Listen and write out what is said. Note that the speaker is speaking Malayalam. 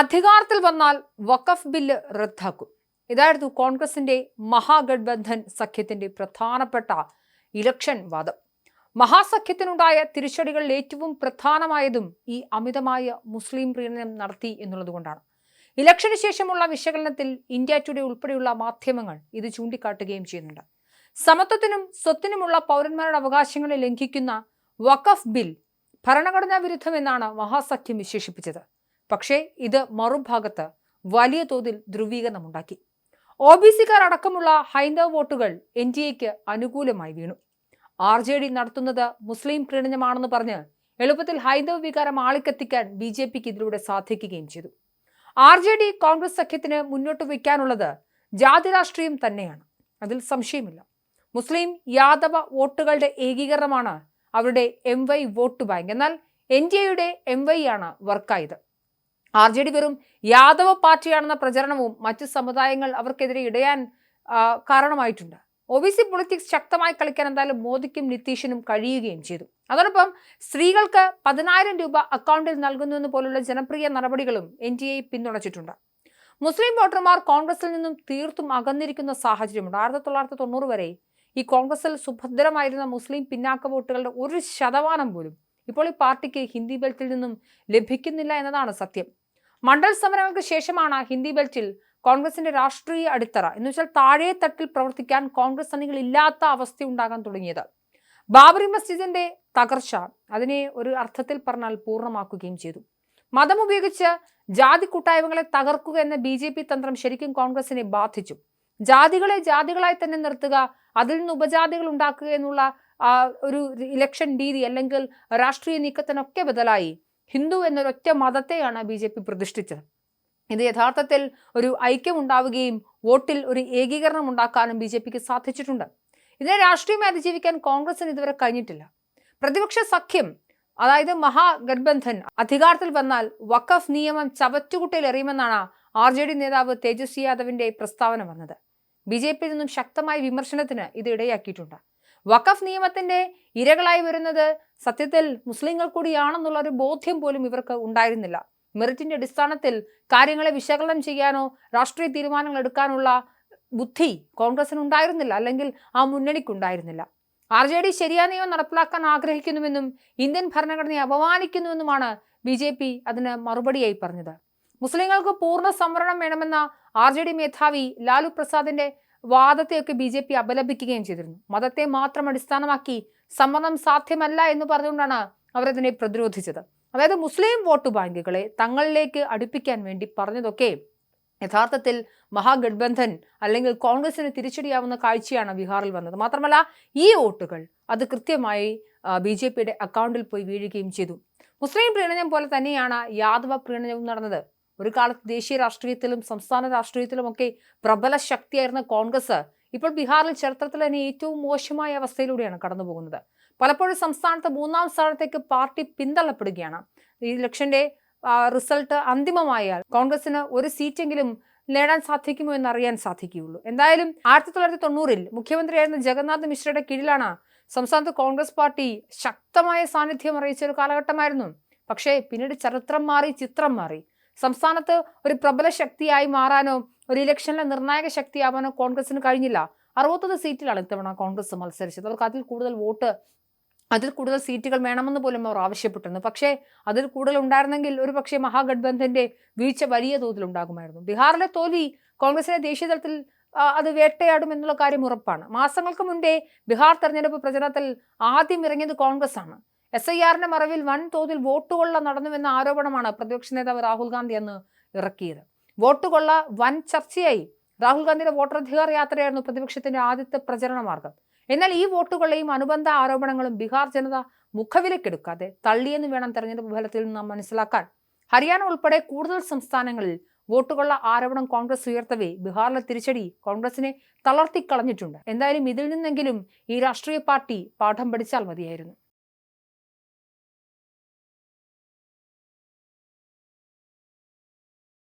അധികാരത്തിൽ വന്നാൽ വഖഫ് ബില്ല് റദ്ദാക്കും. ഇതായിരുന്നു കോൺഗ്രസിന്റെ മഹാഗഡ്ബന്ധൻ സഖ്യത്തിന്റെ പ്രധാനപ്പെട്ട ഇലക്ഷൻ വാദം. മഹാസഖ്യത്തിനുണ്ടായ തിരിച്ചടികളിൽ ഏറ്റവും പ്രധാനമായതും ഈ അമിതമായ മുസ്ലിം പ്രീണനം നടത്തി എന്നുള്ളതുകൊണ്ടാണ്. ഇലക്ഷന് ശേഷമുള്ള വിശകലനത്തിൽ ഇന്ത്യ ടുഡേ ഉൾപ്പെടെയുള്ള മാധ്യമങ്ങൾ ഇത് ചൂണ്ടിക്കാട്ടുകയും ചെയ്യുന്നുണ്ട്. സമത്വത്തിനും സ്വത്തിനുമുള്ള പൗരന്മാരുടെ അവകാശങ്ങളെ ലംഘിക്കുന്ന വഖഫ് ബിൽ ഭരണഘടനാ വിരുദ്ധമെന്നാണ് മഹാസഖ്യം വിശേഷിപ്പിച്ചത്. പക്ഷേ ഇത് മറുഭാഗത്ത് വലിയ തോതിൽ ധ്രുവീകരണമുണ്ടാക്കി. OBC-കാർ അടക്കമുള്ള ഹൈന്ദവ വോട്ടുകൾ NDAക്ക് അനുകൂലമായി വീണു. RJD നടത്തുന്നത് മുസ്ലിം പ്രീണനമാണെന്ന് പറഞ്ഞ് എളുപ്പത്തിൽ ഹൈന്ദവ വികാരം ആളിക്കത്തിക്കാൻ BJPക്ക് ഇതിലൂടെ സാധിക്കുകയും ചെയ്തു. RJD കോൺഗ്രസ് സഖ്യത്തിന് മുന്നോട്ട് വയ്ക്കാനുള്ളത് ജാതി രാഷ്ട്രീയം തന്നെയാണ്, അതിൽ സംശയമില്ല. മുസ്ലിം യാദവ വോട്ടുകളുടെ ഏകീകരണമാണ് അവരുടെ MY വോട്ട് ബാങ്ക്. എന്നാൽ NDAയുടെ MY ആണ് വർക്കായത്. RJD വെറും യാദവ പാർട്ടിയാണെന്ന പ്രചരണവും മറ്റു സമുദായങ്ങൾ അവർക്കെതിരെ ഇടയാൻ കാരണമായിട്ടുണ്ട്. OBC പൊളിറ്റിക്സ് ശക്തമായി കളിക്കാൻ എന്തായാലും മോദിക്കും നിതീഷിനും കഴിയുകയും ചെയ്തു. അതോടൊപ്പം സ്ത്രീകൾക്ക് 10,000 രൂപ അക്കൗണ്ടിൽ നൽകുന്നതെന്ന് പോലുള്ള ജനപ്രിയ നടപടികളും NDA പിന്തുണച്ചിട്ടുണ്ട്. മുസ്ലിം വോട്ടർമാർ കോൺഗ്രസിൽ നിന്നും തീർത്തും അകന്നിരിക്കുന്ന സാഹചര്യമുണ്ട്. 1990 വരെ ഈ കോൺഗ്രസിൽ സുഭദ്രമായിരുന്ന മുസ്ലിം പിന്നാക്ക വോട്ടുകളുടെ 1% പോലും ഇപ്പോൾ ഈ പാർട്ടിക്ക് ഹിന്ദി ബെൽറ്റിൽ നിന്നും ലഭിക്കുന്നില്ല എന്നതാണ് സത്യം. മണ്ഡൽ സമരങ്ങൾക്ക് ശേഷമാണ് ഹിന്ദി ബെൽറ്റിൽ കോൺഗ്രസിന്റെ രാഷ്ട്രീയ അടിത്തറ എന്ന് വെച്ചാൽ താഴെ തട്ടിൽ പ്രവർത്തിക്കാൻ കോൺഗ്രസ് അണികൾ ഇല്ലാത്ത അവസ്ഥ ഉണ്ടാകാൻ തുടങ്ങിയത്. ബാബറി മസ്ജിദിന്റെ തകർച്ച അതിനെ ഒരു അർത്ഥത്തിൽ പറഞ്ഞാൽ പൂർണ്ണമാക്കുകയും ചെയ്തു. മതം ഉപയോഗിച്ച് ജാതി കൂട്ടായ്മകളെ തകർക്കുക എന്ന BJP തന്ത്രം ശരിക്കും കോൺഗ്രസിനെ ബാധിച്ചു. ജാതികളെ ജാതികളായി തന്നെ നിർത്തുക, അതിൽ നിന്ന് ഉപജാതികൾ ഉണ്ടാക്കുക എന്നുള്ള ഒരു ഇലക്ഷൻ രീതി അല്ലെങ്കിൽ രാഷ്ട്രീയ നീക്കത്തിനൊക്കെ ബദലായി ഹിന്ദു എന്നൊരൊറ്റ മതത്തെയാണ് BJP പ്രതിഷ്ഠിച്ചത്. ഇത് യഥാർത്ഥത്തിൽ ഒരു ഐക്യം ഉണ്ടാവുകയും വോട്ടിൽ ഒരു ഏകീകരണം ഉണ്ടാക്കാനും BJPക്ക് സാധിച്ചിട്ടുണ്ട്. ഇതിനെ രാഷ്ട്രീയമായി അതിജീവിക്കാൻ കോൺഗ്രസിന് ഇതുവരെ കഴിഞ്ഞിട്ടില്ല. പ്രതിപക്ഷ സഖ്യം അതായത് മഹാഗഡ്ബന്ധൻ അധികാരത്തിൽ വന്നാൽ വഖഫ് നിയമം ചവറ്റുകുട്ടയിൽ എറിയുമെന്നാണ് RJD നേതാവ് തേജസ്വി യാദവിന്റെ പ്രസ്താവന വന്നത്. BJPയിൽ നിന്നും ശക്തമായ വിമർശനത്തിന് ഇത് ഇടയാക്കിയിട്ടുണ്ട്. വഖഫ് നിയമത്തിന്റെ ഇരകളായി വരുന്നത് സത്യത്തിൽ മുസ്ലിങ്ങൾ കൂടിയാണെന്നുള്ള ഒരു ബോധ്യം പോലും ഇവർക്ക് ഉണ്ടായിരുന്നില്ല. മെറിറ്റിന്റെ അടിസ്ഥാനത്തിൽ കാര്യങ്ങളെ വിശകലനം ചെയ്യാനോ രാഷ്ട്രീയ തീരുമാനങ്ങൾ എടുക്കാനുള്ള ബുദ്ധി കോൺഗ്രസിന് ഉണ്ടായിരുന്നില്ല, അല്ലെങ്കിൽ ആ മുന്നണിക്കുണ്ടായിരുന്നില്ല. RJD ശരിയായ നിയമം നടപ്പിലാക്കാൻ ആഗ്രഹിക്കുന്നുവെന്നും ഇന്ത്യൻ ഭരണഘടനയെ അപമാനിക്കുന്നുവെന്നുമാണ് BJP അതിന് മറുപടിയായി പറഞ്ഞത്. മുസ്ലിങ്ങൾക്ക് പൂർണ്ണ സംവരണം വേണമെന്ന RJD മേധാവി ലാലു പ്രസാദിന്റെ വാദത്തെയൊക്കെ BJP അപലപിക്കുകയും ചെയ്തിരുന്നു. മതത്തെ മാത്രം അടിസ്ഥാനമാക്കി സംവരണം സാധ്യമല്ല എന്ന് പറഞ്ഞുകൊണ്ടാണ് അവരതിനെ പ്രതിരോധിച്ചത്. അതായത് മുസ്ലിം വോട്ട് ബാങ്കുകളെ തങ്ങളിലേക്ക് അടുപ്പിക്കാൻ വേണ്ടി പറഞ്ഞതൊക്കെ യഥാർത്ഥത്തിൽ മഹാഗഡ്ബന്ധൻ അല്ലെങ്കിൽ കോൺഗ്രസിന് തിരിച്ചടിയാവുന്ന കാഴ്ചയാണ് ബീഹാറിൽ വന്നത്. മാത്രമല്ല ഈ വോട്ടുകൾ അത് കൃത്യമായി BJPയുടെ അക്കൗണ്ടിൽ പോയി വീഴുകയും ചെയ്തു. മുസ്ലിം പ്രീണനം പോലെ തന്നെയാണ് യാദവ പ്രീണനവും നടന്നത്. ഒരു കാലത്ത് ദേശീയ രാഷ്ട്രീയത്തിലും സംസ്ഥാന രാഷ്ട്രീയത്തിലുമൊക്കെ പ്രബല ശക്തിയായിരുന്ന കോൺഗ്രസ് ഇപ്പോൾ ബീഹാറിൽ ചരിത്രത്തിൽ തന്നെ ഏറ്റവും മോശമായ അവസ്ഥയിലൂടെയാണ് കടന്നു പോകുന്നത്. പലപ്പോഴും സംസ്ഥാനത്ത് 3ാം സ്ഥാനത്തേക്ക് പാർട്ടി പിന്തള്ളപ്പെടുകയാണ്. ഈ ഇലക്ഷന്റെ റിസൾട്ട് അന്തിമമായാൽ കോൺഗ്രസിന് ഒരു സീറ്റെങ്കിലും നേടാൻ സാധിക്കുമോ എന്നറിയാൻ സാധിക്കുകയുള്ളൂ. എന്തായാലും 1990-ൽ മുഖ്യമന്ത്രിയായിരുന്ന ജഗന്നാഥ് മിശ്രയുടെ കീഴിലാണ് സംസ്ഥാനത്ത് കോൺഗ്രസ് പാർട്ടി ശക്തമായ സാന്നിധ്യം അറിയിച്ച ഒരു കാലഘട്ടമായിരുന്നു. പക്ഷേ പിന്നീട് ചരിത്രം മാറി, ചിത്രം മാറി. സംസ്ഥാനത്ത് ഒരു പ്രബല ശക്തിയായി മാറാനോ ഒരു ഇലക്ഷനിലെ നിർണായക ശക്തിയാവാനോ കോൺഗ്രസിന് കഴിഞ്ഞില്ല. 61 സീറ്റിലാണ് ഇത്തവണ കോൺഗ്രസ് മത്സരിച്ചത്. അവർക്ക് അതിൽ കൂടുതൽ സീറ്റുകൾ വേണമെന്ന് പോലും അവർ ആവശ്യപ്പെട്ടിരുന്നു. പക്ഷേ അതിൽ കൂടുതൽ ഉണ്ടായിരുന്നെങ്കിൽ ഒരു പക്ഷേ മഹാഗഡ്ബന്ധന്റെ വീഴ്ച വലിയ തോതിൽ ഉണ്ടാകുമായിരുന്നു. ബീഹാറിലെ തോൽവി കോൺഗ്രസിനെ ദേശീയ തലത്തിൽ അത് വേട്ടയാടും എന്നുള്ള കാര്യം ഉറപ്പാണ്. മാസങ്ങൾക്ക് മുൻപേ ബീഹാർ തെരഞ്ഞെടുപ്പ് പ്രചരണത്തിൽ ആദ്യം ഇറങ്ങിയത് കോൺഗ്രസ് ആണ്. SIRന്റെ മറവിൽ വൻതോതിൽ വോട്ടുകൊള്ള നടന്നുവെന്ന ആരോപണമാണ് പ്രതിപക്ഷ നേതാവ് രാഹുൽ ഗാന്ധി അന്ന് ഇറക്കിയത്. വോട്ടുകൊള്ള വൻ ചർച്ചയായി. രാഹുൽ ഗാന്ധിയുടെ വോട്ടറധികാർ യാത്രയായിരുന്നു പ്രതിപക്ഷത്തിന്റെ ആദ്യത്തെ പ്രചരണ മാർഗം. എന്നാൽ ഈ വോട്ടുകളെയും അനുബന്ധ ആരോപണങ്ങളും ബീഹാർ ജനത മുഖവിലക്കെടുക്കാതെ തള്ളിയെന്ന് വേണം തെരഞ്ഞെടുപ്പ് ഫലത്തിൽ നിന്ന് നാം മനസ്സിലാക്കാൻ. ഹരിയാന ഉൾപ്പെടെ കൂടുതൽ സംസ്ഥാനങ്ങളിൽ വോട്ടുകൊള്ള ആരോപണം കോൺഗ്രസ് ഉയർത്തവേ ബീഹാറിലെ തിരിച്ചടി കോൺഗ്രസിനെ തളർത്തിക്കളഞ്ഞിട്ടുണ്ട്. എന്തായാലും ഇതിൽ നിന്നെങ്കിലും ഈ രാഷ്ട്രീയ പാർട്ടി പാഠം പഠിച്ചാൽ മതിയായിരുന്നു.